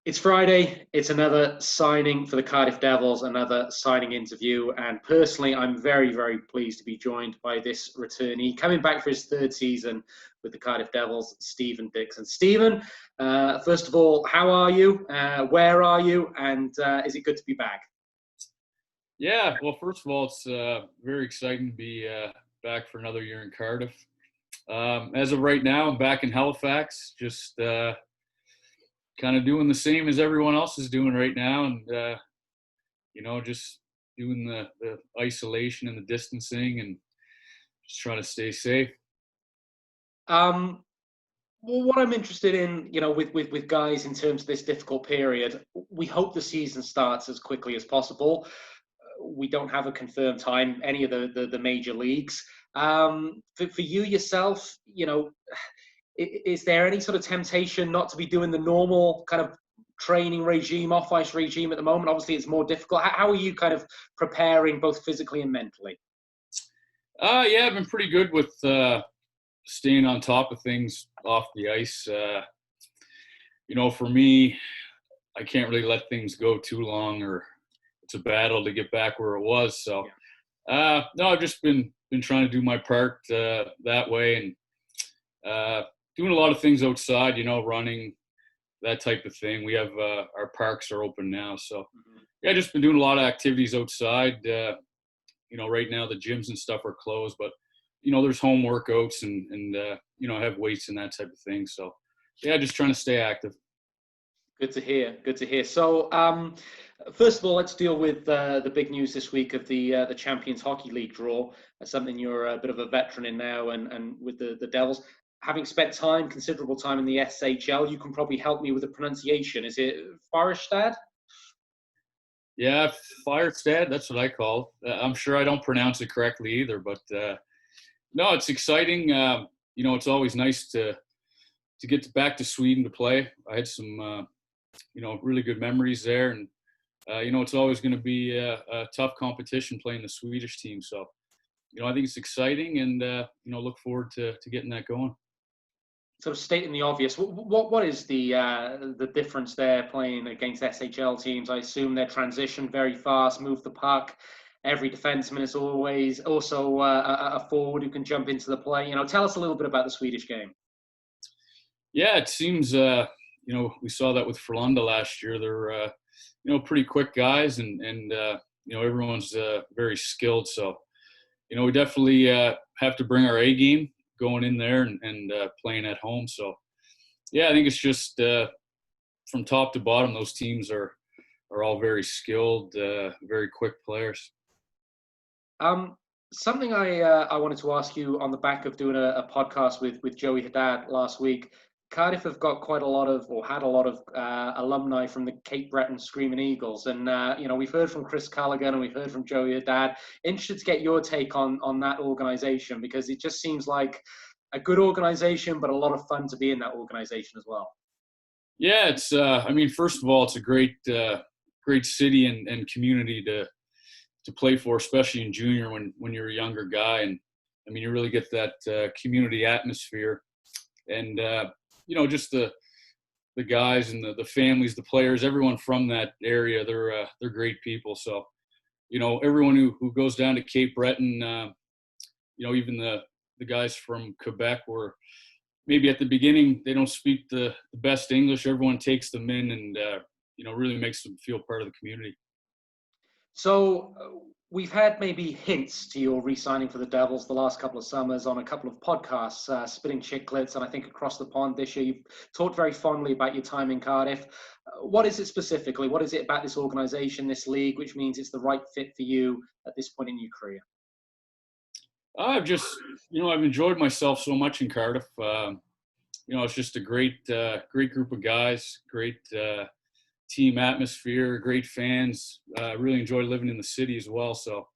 It's Friday. It's another signing for the Cardiff Devils, another signing interview. And personally, I'm very, very pleased to be joined by this returnee, coming back for his third season with the Cardiff Devils, Stephen Dixon. Stephen, first of all, how are you? Where are you? And is it good to be back? Yeah, well, first of all, it's very exciting to be back for another year in Cardiff. As of right now, I'm back in Halifax, just kind of doing the same as everyone else is doing right now, and just doing the isolation and the distancing, and just trying to stay safe. Um, well, what I'm interested in, with guys in terms of this difficult period, we hope the season starts as quickly as possible. We don't have a confirmed time, any of the major leagues. For you yourself, is there any sort of temptation not to be doing the normal kind of training regime, off-ice regime at the moment? Obviously, it's more difficult. How are you kind of preparing both physically and mentally? Yeah, I've been pretty good with staying on top of things off the ice. For me, I can't really let things go too long, or it's a battle to get back where it was. So, no, I've just been trying to do my part that way, and doing a lot of things outside. Running, that type of thing. We have our parks are open now, so yeah, just been doing a lot of activities outside. Right now the gyms and stuff are closed, but there's home workouts and have weights and that type of thing. So yeah, just trying to stay active. Good to hear. Good to hear. So, first of all, let's deal with the big news this week of the Champions Hockey League draw. That's something you're a bit of a veteran in now, and with the Devils, having spent considerable time in the SHL, you can probably help me with the pronunciation. Is it Farestad? Yeah, Firestad. That's what I call it. I'm sure I don't pronounce it correctly either, but no, it's exciting. It's always nice to get back to Sweden to play. I had some really good memories there, and it's always going to be a tough competition playing the Swedish team. So I think it's exciting, and look forward to getting that going. Sort of stating the obvious, what is the difference there playing against SHL teams? I assume their transition very fast, move the puck. Every defenseman is always also a forward who can jump into the play. Tell us a little bit about the Swedish game. Yeah, it seems we saw that with Frölunda last year. They're pretty quick guys, and everyone's very skilled. So we definitely have to bring our A game going in there and playing at home. So yeah, I think it's just from top to bottom, those teams are all very skilled, very quick players. Something I wanted to ask you on the back of doing a podcast with Joey Haddad last week. Cardiff have got quite a lot of, or had a lot of alumni from the Cape Breton Screaming Eagles. And, we've heard from Chris Callaghan and we've heard from Joey Haddad. Interested to get your take on that organization, because it just seems like a good organization, but a lot of fun to be in that organization as well. Yeah, it's, first of all, it's a great city and community to play for, especially in junior when you're a younger guy. And you really get that community atmosphere. And, just the guys and the families, the players, everyone from that area, they're great people. So, everyone who goes down to Cape Breton, even the guys from Quebec, were maybe at the beginning, they don't speak the best English. Everyone takes them in and, really makes them feel part of the community. So we've had maybe hints to your re-signing for the Devils the last couple of summers on a couple of podcasts, Spitting Chicklets, and I think Across the Pond this year. You've talked very fondly about your time in Cardiff. What is it specifically? What is it about this organisation, this league, which means it's the right fit for you at this point in your career? I've just, I've enjoyed myself so much in Cardiff. It's just a great group of guys, great team atmosphere, great fans. Really enjoy living in the city as well. So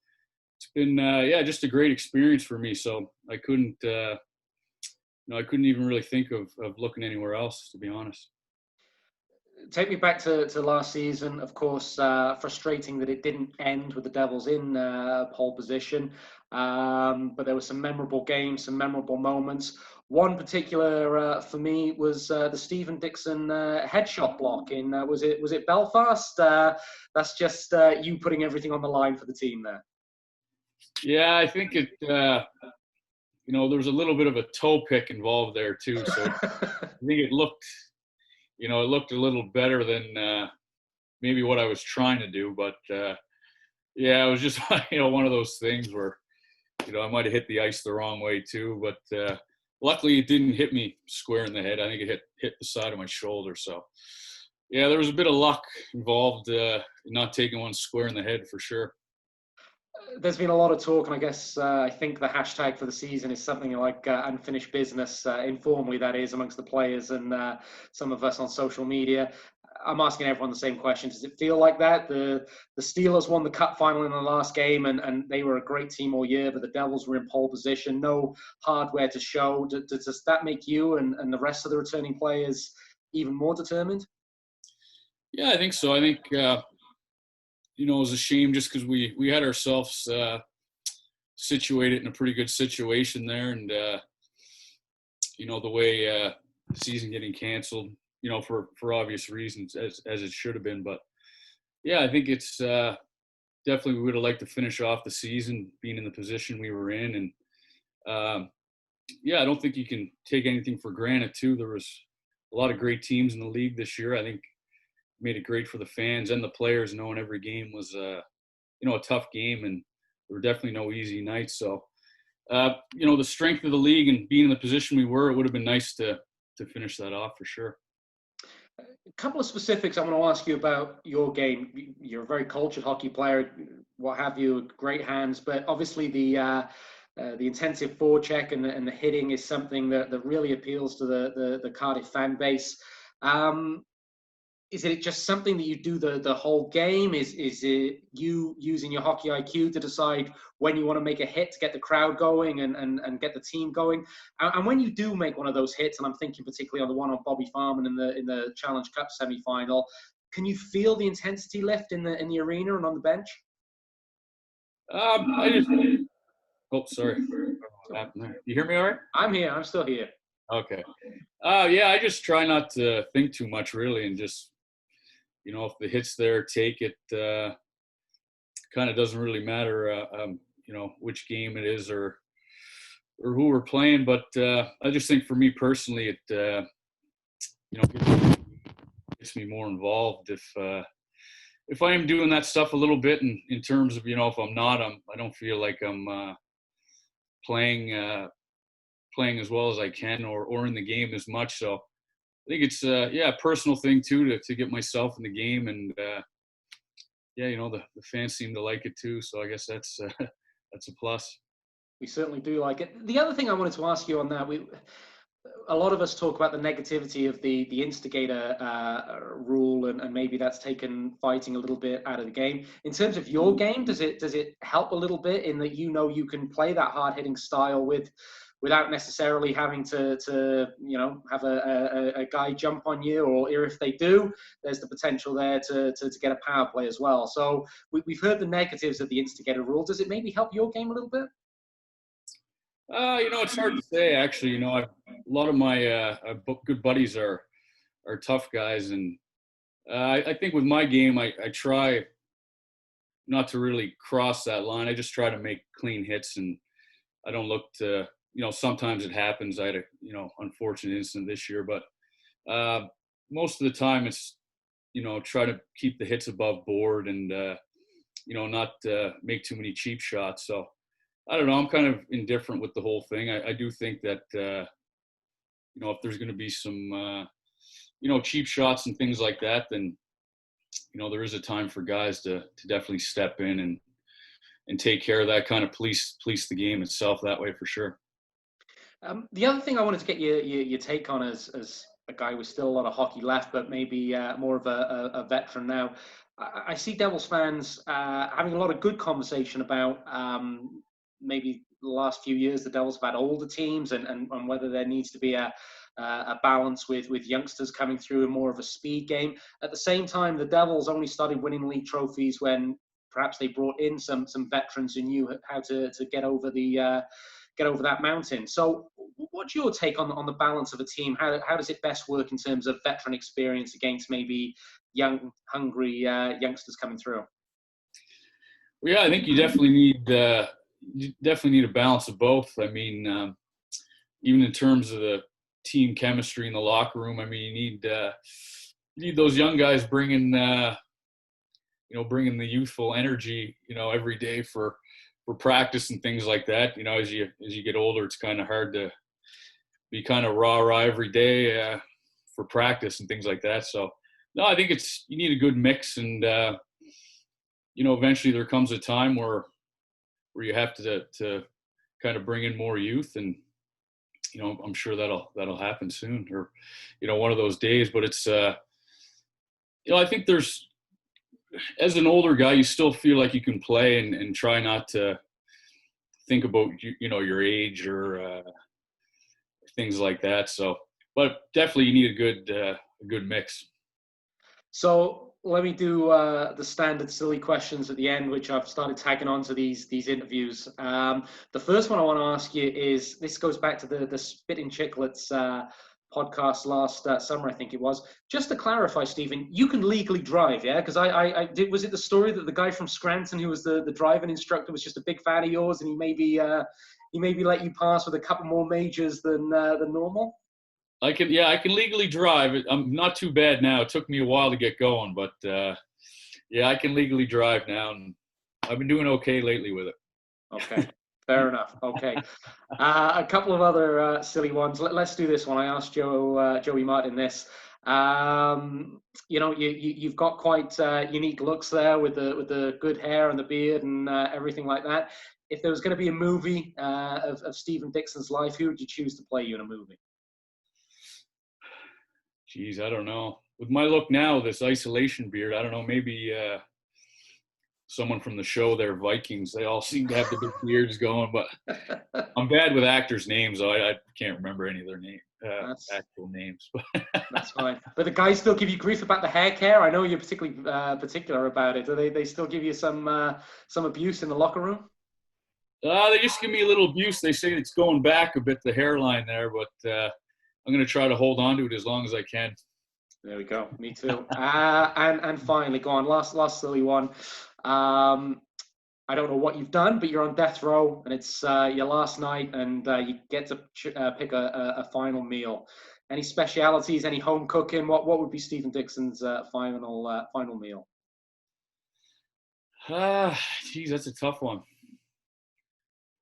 it's been, just a great experience for me. So I couldn't even really think of looking anywhere else, to be honest. Take me back to last season. Of course, frustrating that it didn't end with the Devils in pole position. But there were some memorable games, some memorable moments. One particular for me was the Stephen Dixon headshot block in was it Belfast? That's just you putting everything on the line for the team there. Yeah, I think it. There was a little bit of a toe pick involved there too, so I think it looked, it looked a little better than maybe what I was trying to do. But yeah, it was just one of those things where I might have hit the ice the wrong way too. But luckily, it didn't hit me square in the head. I think it hit the side of my shoulder. So yeah, there was a bit of luck involved in not taking one square in the head for sure. There's been a lot of talk, and I guess I think the hashtag for the season is something like unfinished business, informally that is, amongst the players and some of us on social media. I'm asking everyone the same question. Does it feel like that? The Steelers won the Cup final in the last game, and they were a great team all year, but the Devils were in pole position, no hardware to show. Does that make you and the rest of the returning players even more determined? Yeah, I think so. I think it was a shame just because we had ourselves situated in a pretty good situation there, and the way the season getting canceled, for obvious reasons, as it should have been. But yeah, I think it's definitely we would have liked to finish off the season being in the position we were in, and yeah, I don't think you can take anything for granted too. There was a lot of great teams in the league this year. I think made it great for the fans and the players, knowing every game was a tough game, and there were definitely no easy nights. So the strength of the league and being in the position we were, it would have been nice to finish that off for sure. A couple of specifics I want to ask you about your game. You're a very cultured hockey player, what have you, great hands, but obviously the intensive forecheck and the hitting is something that really appeals to the Cardiff fan base. Is it just something that you do the whole game? Is it you using your hockey IQ to decide when you want to make a hit to get the crowd going and get the team going? And when you do make one of those hits, and I'm thinking particularly on the one on Bobby Farman in the Challenge Cup semi-final, can you feel the intensity lift in the arena and on the bench? Oh, sorry. What happened there? You hear me all right? I'm here. I'm still here. Okay. Yeah, I just try not to think too much really, and just if the hit's there, take it. Kind of doesn't really matter, which game it is or who we're playing. But I just think for me personally, it gets me more involved if I am doing that stuff a little bit. In terms of if I'm not, I don't feel like I'm playing as well as I can or in the game as much. So I think it's a personal thing too to get myself in the game, and the fans seem to like it too. So I guess that's that's a plus. We certainly do like it. The other thing I wanted to ask you on that, a lot of us talk about the negativity of the instigator rule, and maybe that's taken fighting a little bit out of the game. In terms of your game, does it help a little bit in that you can play that hard hitting style without necessarily having to have a guy jump on you, or if they do, there's the potential there to get a power play as well. So we've heard the negatives of the instigator rule. Does it maybe help your game a little bit? It's hard to say actually. A lot of my good buddies are tough guys, and I think with my game, I try not to really cross that line. I just try to make clean hits, and I don't look to. Sometimes it happens. I had a, unfortunate incident this year, but most of the time it's, try to keep the hits above board and, not make too many cheap shots. So I don't know. I'm kind of indifferent with the whole thing. I do think that, if there's going to be some, cheap shots and things like that, then, there is a time for guys to definitely step in and take care of that, kind of police the game itself that way for sure. The other thing I wanted to get your take on as a guy with still a lot of hockey left, but maybe more of a veteran now. I see Devils fans having a lot of good conversation about maybe the last few years the Devils have had older teams and whether there needs to be a balance with youngsters coming through and more of a speed game. At the same time, the Devils only started winning league trophies when perhaps they brought in some veterans who knew how to get over the get over that mountain. So what's your take on the balance of a team? How does it best work in terms of veteran experience against maybe young, hungry youngsters coming through? Well, yeah, I think you definitely need a balance of both. I mean, even in terms of the team chemistry in the locker room, I mean, you need those young guys bringing the youthful energy, every day for practice and things like that. As you get older, it's kind of hard to be kind of rah every day for practice and things like that. So no, I think you need a good mix, and eventually there comes a time where you have to kind of bring in more youth, and I'm sure that'll happen soon, or one of those days. But it's I think as an older guy, you still feel like you can play and try not to think about your age or things like that. So, but definitely you need a good mix. So let me do the standard silly questions at the end, which I've started tagging on to these interviews. The first one I want to ask you is, this goes back to the Spitting Chicklets podcast last summer, I think it was. Just to clarify, Stephen, you can legally drive, yeah? Because I did. Was it the story that the guy from Scranton, who was the driving instructor, was just a big fan of yours, and he maybe let you pass with a couple more majors than normal? I can legally drive. I'm not too bad now. It took me a while to get going, but yeah, I can legally drive now, and I've been doing okay lately with it. Okay, fair enough. Okay, a couple of other silly ones. Let's do this one. I asked Joey Martin this. You've got quite unique looks there with the good hair and the beard and everything like that. If there was going to be a movie of Stephen Dixon's life, who would you choose to play you in a movie? Geez, I don't know. With my look now, this isolation beard, I don't know, maybe someone from the show there, Vikings, they all seem to have the big beards going, but I'm bad with actors' names, though. I can't remember any of their actual names. That's fine. But the guys still give you grief about the hair care? I know you're particularly particular about it. Do they still give you some abuse in the locker room? They just give me a little abuse. They say it's going back a bit, the hairline there, but I'm going to try to hold on to it as long as I can. There we go. Me too. And finally, go on. Last silly one. I don't know what you've done, but you're on death row, and it's your last night, and you get to pick a final meal. Any specialities? Any home cooking? What would be Stephen Dixon's final meal? Geez, that's a tough one.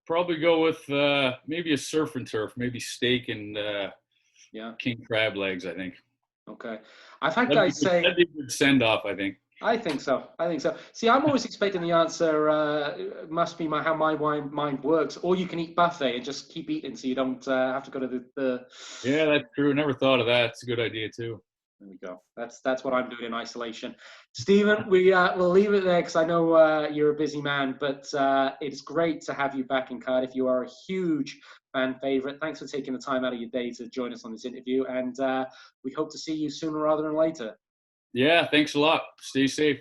Probably go with maybe a surf and turf, maybe steak and king crab legs, I think. Okay. I've had guys say that'd be a good send off, I think. I think so. See, I'm always expecting the answer must be how my mind works, or you can eat buffet and just keep eating so you don't have to go to the Yeah, that's true. Never thought of that. It's a good idea too. There we go. That's what I'm doing in isolation. Stephen, we'll leave it there because I know you're a busy man, but it's great to have you back in Cardiff. You are a huge fan favorite. Thanks for taking the time out of your day to join us on this interview, and we hope to see you sooner rather than later. Yeah, thanks a lot. Stay safe.